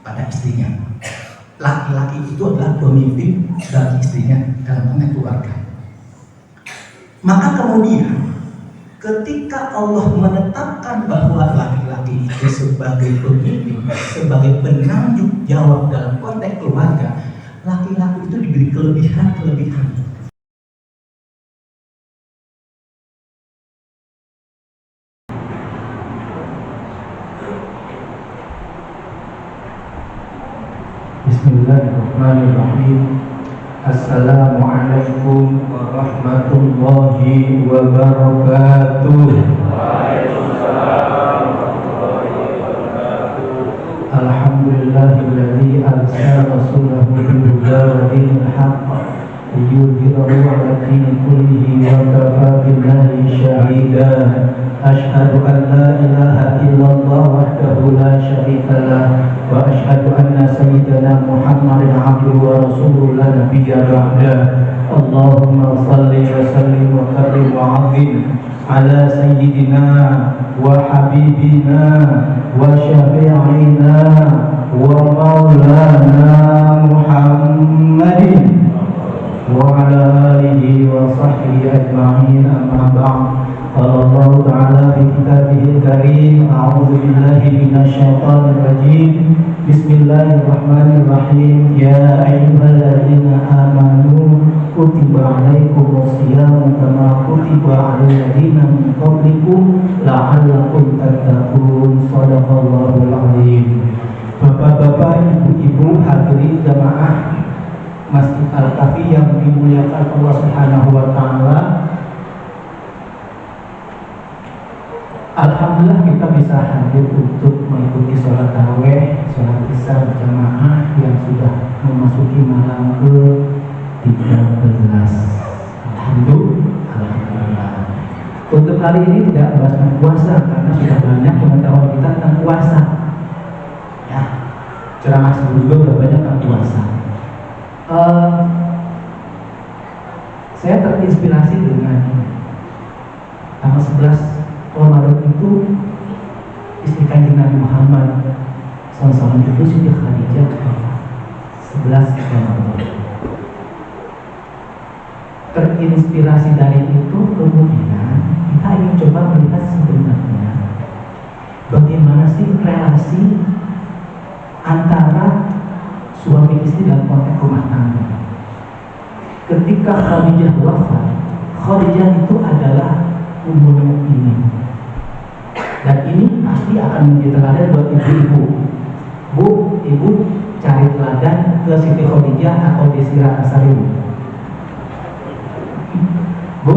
pada istrinya. Laki-laki itu adalah pemimpin bagi istrinya dalam konteks keluarga. Maka kemudian ketika Allah menetapkan bahwa laki-laki itu sebagai pemimpin, sebagai penanggung jawab dalam konteks keluarga, laki-laki itu diberi kelebihan-kelebihan. Bismillahirrahmanirrahim. Assalamualaikum warahmatullahi wabarakatuh. Alhamdulillahilladzi arsala rasulahu bil-huda wa dinil haqq liyudhhirahu 'ala dini kullihi wa kafaa billahi shahida. Asyhadu an la ilaha illallah wahdahu la syarika lah wa asyhadu anna sayyidana Muhammadan 'abduhu wa rasuluhu la nabiyya ba'dah. Allahumma shalli wa sallim wa karrim wa 'azzim ala sayyidina wa habibina wa syafi'ina wa maulana Muhammadin wa ala alihi wa sahbihi ajma'in, amma ba'd. Qala Allah Ta'ala fi kitabihil karim, a'udzu billahi minasyaitonir rajim. Bismillahirrahmanirrahim. Ya ayyuhalladzina amanu kutiba 'alaikumus shiyamu kama kutiba 'alal ladzina min qablikum la'allakum tattaqun. Shadaqallahul 'azim. Bapak-bapak, ibu-ibu, hadirin jamaah Masjid Al-Kafi yang dimuliakan Allah Subhanahu wa Ta'ala. Alhamdulillah kita bisa hadir untuk mengikuti sholat tarawih, sholat isya berjamaah yang sudah memasuki malam ke-13. Alhamdulillah. Untuk kali ini tidak bahas tentang puasa karena sudah banyak pengetahuan kita tentang puasa. Ya, ceramah sebelum juga sudah banyak tentang puasa. Saya terinspirasi dengan tanggal 11 Ramadan itu istri Kanjeng Nabi Muhammad SAW itu Siti Khadijah 11 Ramadan. Terinspirasi dari itu kemudian kita ingin coba melihat sebenarnya bagaimana sih relasi antara suami istri dalam konteks rumah tangga. Ketika Khadijah wafat, Khadijah itu adalah Ummul Mukminin. Dan ini pasti akan menjadi teladan buat ibu-ibu. Bu, ibu cari teladan ke Siti Khadijah atau Desira Asaribu. Bu,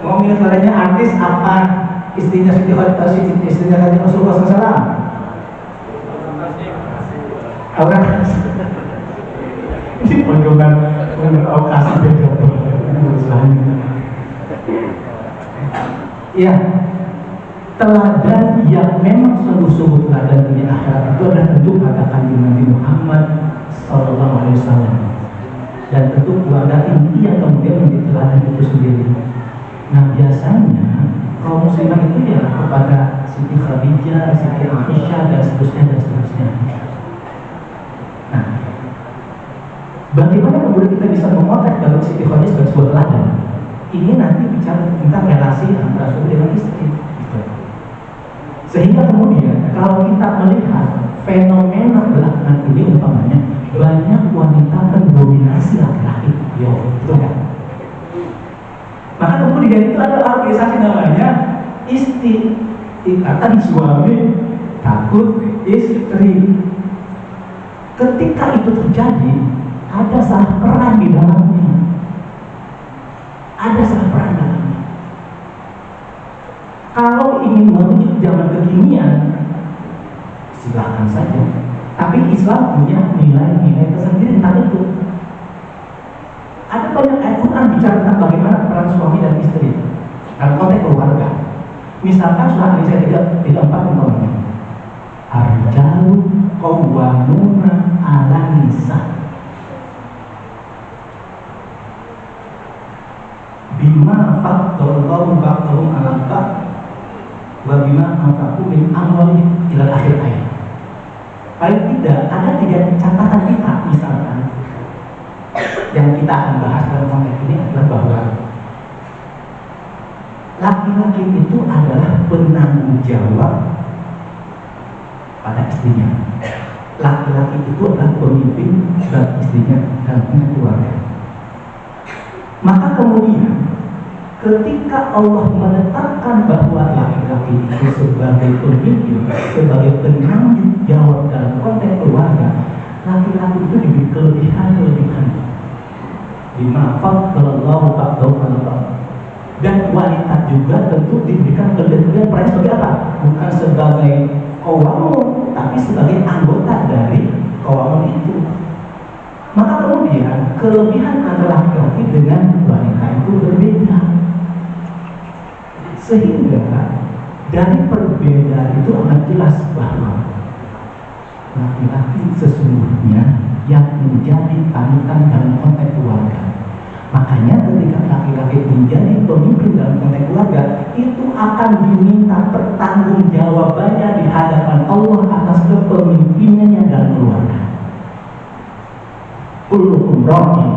mau milih teladannya artis apa istrinya Siti Khadijah, istrinya Kanjeng Rasulullah SAW? Orang ini pojokan okasi beda. Ya, teladan yang memang sungguh-sungguh teladan dunia akhirat itu adalah tentu pada Kanjeng Nabi Muhammad SAW, dan tentu keluarga inti yang kemudian menjadi teladan itu sendiri. Nah, biasanya kaum muslimah itu ya kepada Siti Khadijah, Siti Aisyah, dan seterusnya. Nah, bagaimana kemudian kita bisa memotret dalam Siti Khadijah sebagai sebuah teladan? Ini nanti bicara tentang relasi antara suami dengan istri. Sehingga kemudian kalau kita melihat fenomena belakangan ini umpamanya banyak wanita mendominasi laki-laki, betul kan? Maka kemudian itu ada organisasi namanya istri, ikatan suami takut istri. Ketika itu terjadi, ada salah peran di dalamnya. Ada salah peran dalamnya. Kalau ingin merujuk zaman kekinian, silakan saja. Tapi Islam punya nilai-nilai tersendiri tentang itu. Ada banyak ayat Quran bicara tentang bagaimana peran suami dan istri dalam konteks keluarga. Misalkan surah An-Nisa 34 umpamanya, Ar-rijalu qawwamuna 'alan nisa bima faddallahu ba'dahum 'ala ba'd wa bima anfaqu min amwalihim ila akhir ayat. Paling ada 3 catatan kita misalkan yang kita akan bahas dalam konteks ini adalah bahwa laki-laki itu adalah penanggung jawab pada istrinya. Laki-laki itu adalah pemimpin bagi istrinya dalam keluarga. Maka kemudian ketika Allah menetapkan bahwa laki-laki itu sebagai pemimpin, sebagai penanggung jawab dalam konteks keluarga, laki-laki itu diberi kelebihan-kelebihan. Bima faddalallahu ba'dahu 'ala ba'd. Dan wanita juga tentu diberikan kelebihan peran sebagai apa? Bukan sebagai qawamun, tapi sebagai anggota dari qawamun itu. Maka kemudian kelebihan antara laki-laki dengan wanita itu berbeda. Sehingga dari perbedaan itu akan jelas bahwa laki-laki sesungguhnya yang menjadi panutan dalam konteks keluarga. Makanya ketika laki-laki menjadi pemimpin dalam konteks keluarga, itu akan diminta pertanggungjawabannya di hadapan Allah atas kepemimpinannya dalam keluarga. Kullukum ra'in.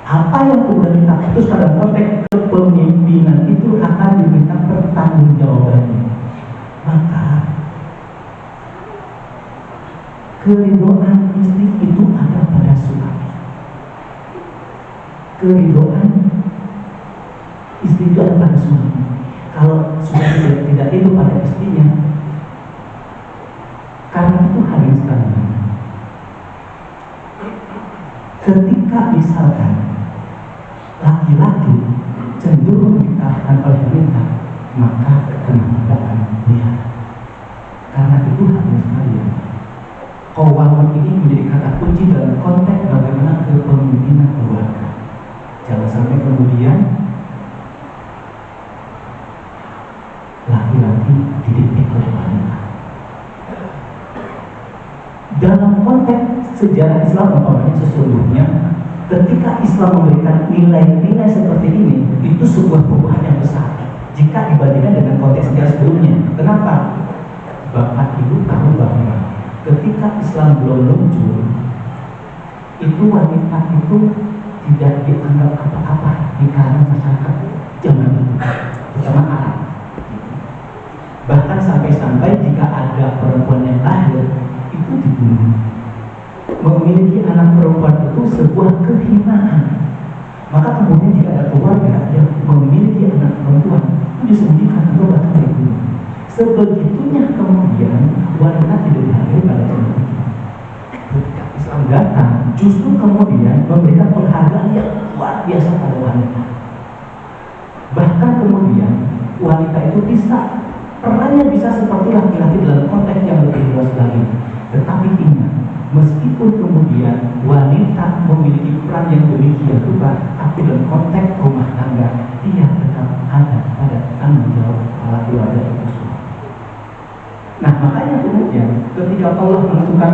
Apa yang sudah kita putus dalam konteks kepemimpinan itu akan diminta pertanggungjawabannya. Maka keridhaan istri itu ada pada suami. Keridhaan istri itu ada pada suami. Kalau suami tidak itu pada istrinya, karena itu hadis sekali. Ketika misalkan laki-laki cenderung dikatakan oleh pemerintah, maka kenapa akan lihat? Karena itu hadis sekali. Qawamun ini menjadi kata kunci dalam konteks bagaimana kepemimpinan keluarga. Jangan sampai kemudian laki-laki dididik oleh wanita. Dalam konteks sejarah Islam umpamanya sesungguhnya ketika Islam memberikan nilai-nilai seperti ini, itu sebuah perubahan yang besar jika dibandingkan dengan konteks sejarah sebelumnya. Kenapa? Bapak Ibu tahu bahwa ketika Islam belum muncul, itu wanita itu tidak dianggap apa-apa di kalangan masyarakat zaman itu, terutama Arab. Bahkan sampai-sampai jika ada perempuan yang lahir, itu dibunuh. Memiliki anak perempuan itu sebuah kehinaan. Maka kemudian jika ada keluarga yang memiliki anak perempuan, itu disembunyikan atau bahkan dibunuh. Sebegitunya kemudian wanita tidak dihargai pada zaman itu. Ketika Islam datang, justru kemudian memberikan penghargaan yang luar biasa pada wanita. Bahkan kemudian wanita itu bisa perannya bisa seperti laki-laki dalam konteks yang lebih luas lagi. Tetapi ingat, meskipun kemudian wanita memiliki peran yang demikian rupa, tapi dalam konteks rumah tangga dia tetap ada pada tanggung jawab keluarga itu. Nah makanya kemudian ketika Allah menentukan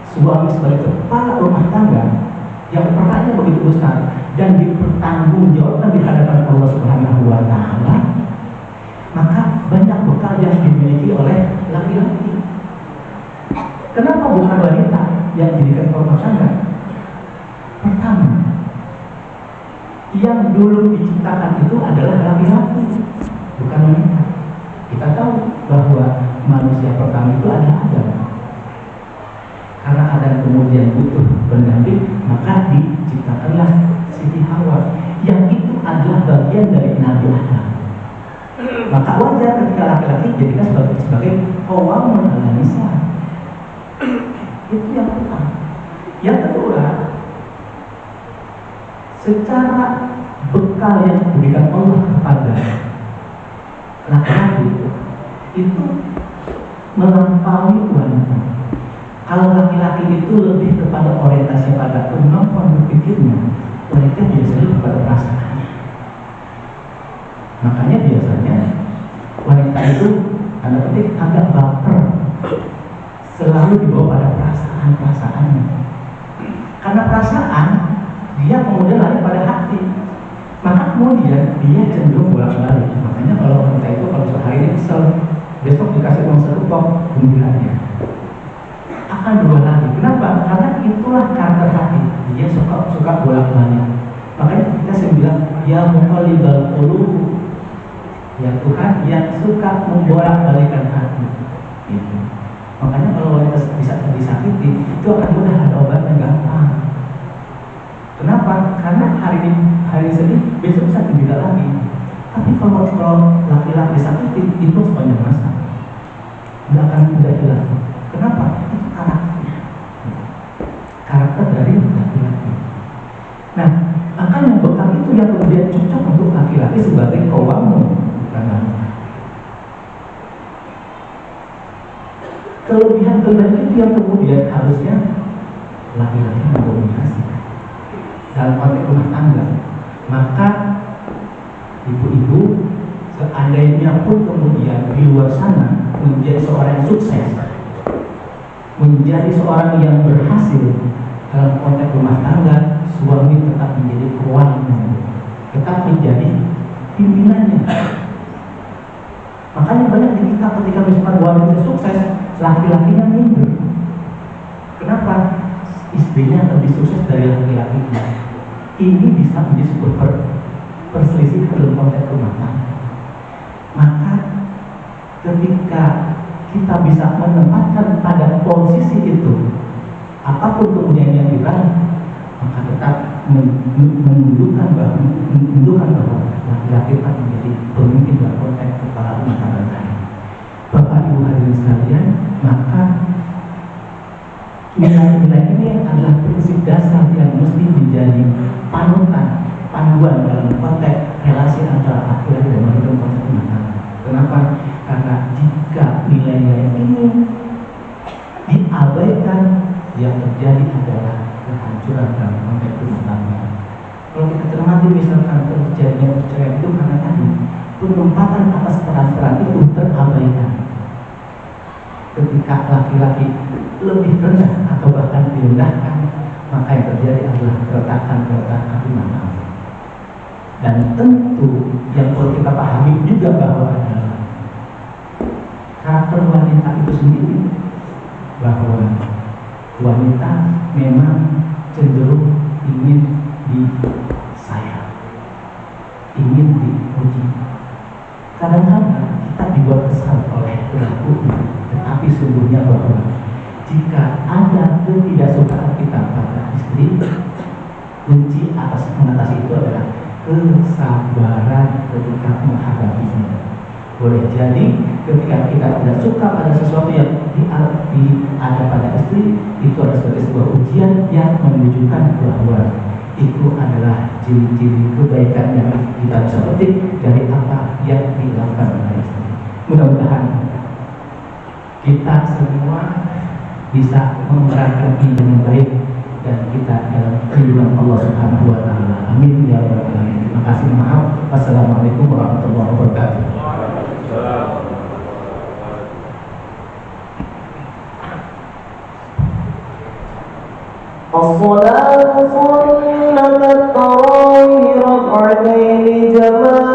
suami sebagai kepala rumah tangga yang perannya begitu besar dan dipertanggungjawabkan di hadapan Allah Subhanahu wa Ta'ala, maka banyak bekal yang dimiliki oleh laki-laki. Kenapa bukan wanita yang dijadikan rumah tangga? Pertama, yang dulu diciptakan itu adalah laki-laki, bukan wanita. Kita tahu bahwa manusia pertama itu adalah Adam. Karena Adam kemudian butuh pendamping, maka diciptakanlah Siti Hawa, yang itu adalah bagian dari Nabi Adam. Maka wajar ketika laki-laki jadikan sebagai qawamun 'ala nisa. Itu yang pertama. Yang kedua, secara bekal yang diberikan Allah kepada laki-laki itu melampaui wanita. Kalau laki-laki itu lebih kepada orientasi pada kemampuan berpikirnya, wanita biasanya kepada perasaannya. Makanya biasanya wanita itu tanda petik agak baper, selalu dibawa pada perasaan-perasaannya. Karena perasaan dia kemudian lari pada hati, maka kemudian dia cenderung bolak-balik. Makanya kalau wanita itu kalau hari ini kesel, besok dikasih uang 1 pok, gembiranya. akan dua lagi. Kenapa? Karena itulah karakter hati. Dia suka bolak-balik. Makanya kita sering bilang, ya muqallibal qulub, ya Tuhan yang suka membolak-balikan hati. Gitu. Makanya kalau wanita bisa disakiti, itu akan mudah, ada obatnya, gampang. Kenapa? Karena hari ini sedih, besok bisa gembira lagi. Tapi kalau laki-laki disakiti, itu sepanjang masa nggak akan mudah hilang. Kenapa? Itu karakter dari laki-laki. Nah, akan yang bekal itu yang kemudian cocok untuk laki-laki sebagai kawamu. Kelebihan itu yang kemudian harusnya laki-laki mendominasi dalam konteks rumah tangga. Maka ibu-ibu seandainya pun kemudian di luar sana menjadi seorang yang sukses, menjadi seorang yang berhasil dalam konteks rumah tangga, suami tetap menjadi kawannya, tetap menjadi pimpinannya. Makanya banyak di kita ketika misalkan wanita sukses, laki-lakinya minder. Kenapa? Istrinya lebih sukses dari laki-lakinya. Ini bisa menjadi sebuah perselisihan dalam konteks rumah tangga. Maka ketika kita bisa menempatkan pada posisi itu, apapun kemudian yang diraih, maka tetap menunjukkan bahwa laki-laki akan menjadi pemimpin dalam konteks kepala rumah tangga tadi. Bapak Ibu hadirin sekalian, maka nilai-nilai ini adalah prinsip dasar yang mesti menjadi panutan, panduan dalam konteks relasi antara laki-laki dan wanita dalam konteks rumah tangga. Kenapa? Karena jika nilai-nilai ini diabaikan, yang terjadi adalah kehancuran dalam konteks rumah tangga. Kalau kita cermati misalkan terjadinya perceraian itu karena tadi penempatan atas peran-peran itu terabaikan. Ketika laki-laki lebih rendah atau bahkan direndahkan, maka yang terjadi adalah keretakan rumah tangga. Dan tentu yang perlu kita pahami juga bahwa adalah karakter wanita itu sendiri, bahwa wanita memang cenderung ingin disayang, ingin dipuji. Kadang-kadang kita dibuat kesal oleh perilakunya, tetapi sungguhnya bahwa jika ada ketidaksukaan kita pada istri, kunci atas mengatasi itu adalah kesabaran ketika menghadapinya. Boleh jadi ketika kita tidak suka pada sesuatu yang ada pada istri, itu adalah sebagai sebuah ujian yang menunjukkan bahwa itu adalah ciri-ciri kebaikan yang kita bisa petik dari apa yang dilakukan oleh istri. Mudah-mudahan kita semua bisa memerankan ini dengan baik dan kita dalam kehidupan Allah Subhanahu wa taala. Amin ya rabbal alamin. Terima kasih, maaf. Wassalamualaikum warahmatullahi wabarakatuh. الصلاة سنة التراويح ركعتين جماعة